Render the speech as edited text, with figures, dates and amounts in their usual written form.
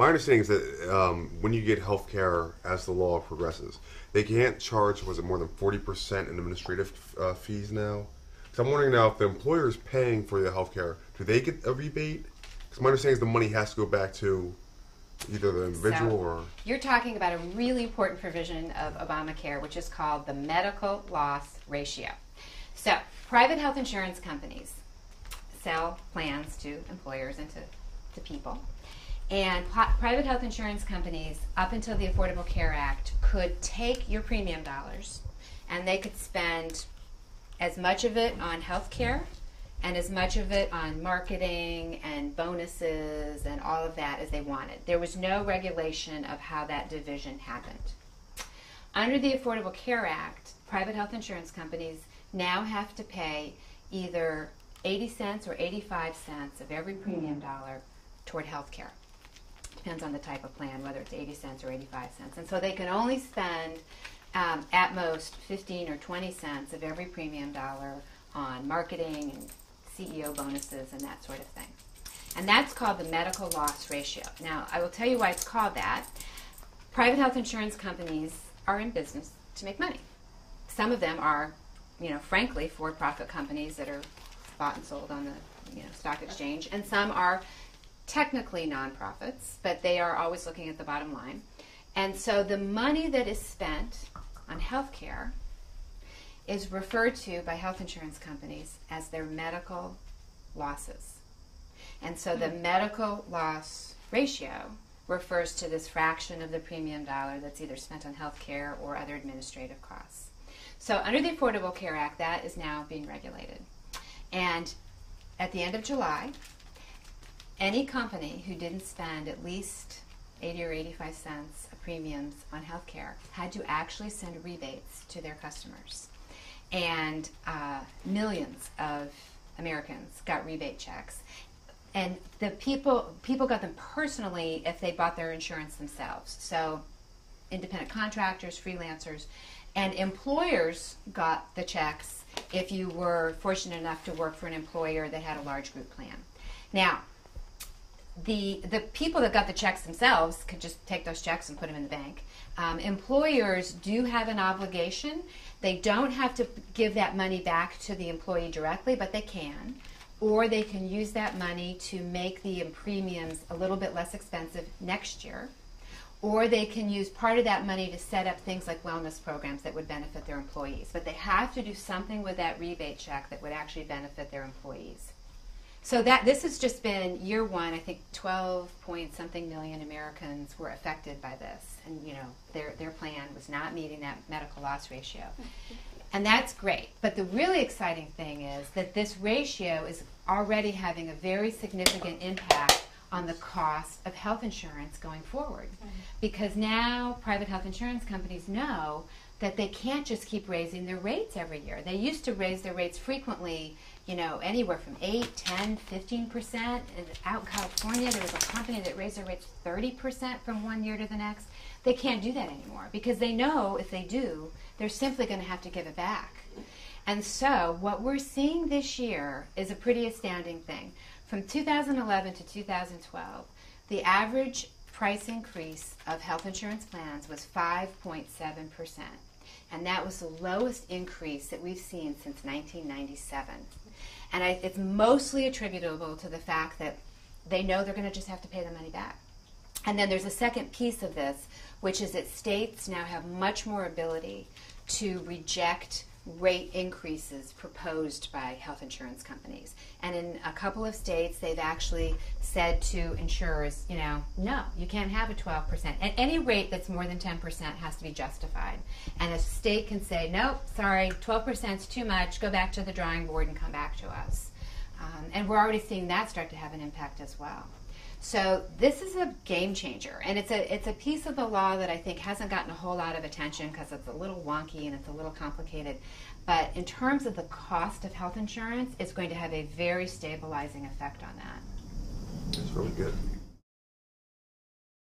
My understanding is that when you get health care as the law progresses, they can't charge, was it more than 40% in administrative fees now? Because I'm wondering now if the employer is paying for the health care, do they get a rebate? Because my understanding is the money has to go back to either the individual So, or... You're talking about a really important provision of Obamacare, which is called the medical loss ratio. So, private health insurance companies sell plans to employers and to people. And private health insurance companies, up until the Affordable Care Act, could take your premium dollars and they could spend as much of it on health care and as much of it on marketing and bonuses and all of that as they wanted. There was no regulation of how that division happened. Under the Affordable Care Act, private health insurance companies now have to pay either 80 cents or 85 cents of every premium dollar toward health care. Depends on the type of plan, whether it's 80 cents or 85 cents. And so they can only spend at most 15 or 20 cents of every premium dollar on marketing and CEO bonuses and that sort of thing. And that's called the medical loss ratio. Now, I will tell you why it's called that. Private health insurance companies are in business to make money. Some of them are, frankly, for-profit companies that are bought and sold on the stock exchange, and some are technically nonprofits, but they are always looking at the bottom line. And so the money that is spent on health care is referred to by health insurance companies as their medical losses. And so the medical loss ratio refers to this fraction of the premium dollar that's either spent on health care or other administrative costs. So under the Affordable Care Act, that is now being regulated. And at the end of July, any company who didn't spend at least 80 or 85 cents of premiums on health care had to actually send rebates to their customers. And millions of Americans got rebate checks. And the people got them personally if they bought their insurance themselves. So independent contractors, freelancers, and employers got the checks if you were fortunate enough to work for an employer that had a large group plan. Now, the people that got the checks themselves could just take those checks and put them in the bank. Employers do have an obligation. They don't have to give that money back to the employee directly, but they can. Or they can use that money to make the premiums a little bit less expensive next year. Or they can use part of that money to set up things like wellness programs that would benefit their employees. But they have to do something with that rebate check that would actually benefit their employees. So this has just been year one. I think 12 point something million Americans were affected by this, and their plan was not meeting that medical loss ratio, and that's great. But the really exciting thing is that this ratio is already having a very significant impact on the cost of health insurance going forward, because now private health insurance companies know that they can't just keep raising their rates every year. They used to raise their rates frequently, anywhere from 8, 10, 15%. And out in California, there was a company that raised their rates 30% from one year to the next. They can't do that anymore because they know if they do, they're simply going to have to give it back. And so what we're seeing this year is a pretty astounding thing. From 2011 to 2012, the average price increase of health insurance plans was 5.7%. And that was the lowest increase that we've seen since 1997. And it's mostly attributable to the fact that they know they're going to just have to pay the money back. And then there's a second piece of this, which is that states now have much more ability to reject rate increases proposed by health insurance companies. And in a couple of states, they've actually said to insurers, no, you can't have a 12%. And any rate that's more than 10% has to be justified. And a state can say, nope, sorry, 12% is too much, go back to the drawing board and come back to us. And we're already seeing that start to have an impact as well. So this is a game changer, and it's a piece of the law that I think hasn't gotten a whole lot of attention because it's a little wonky and it's a little complicated. But in terms of the cost of health insurance, it's going to have a very stabilizing effect on that. That's really good.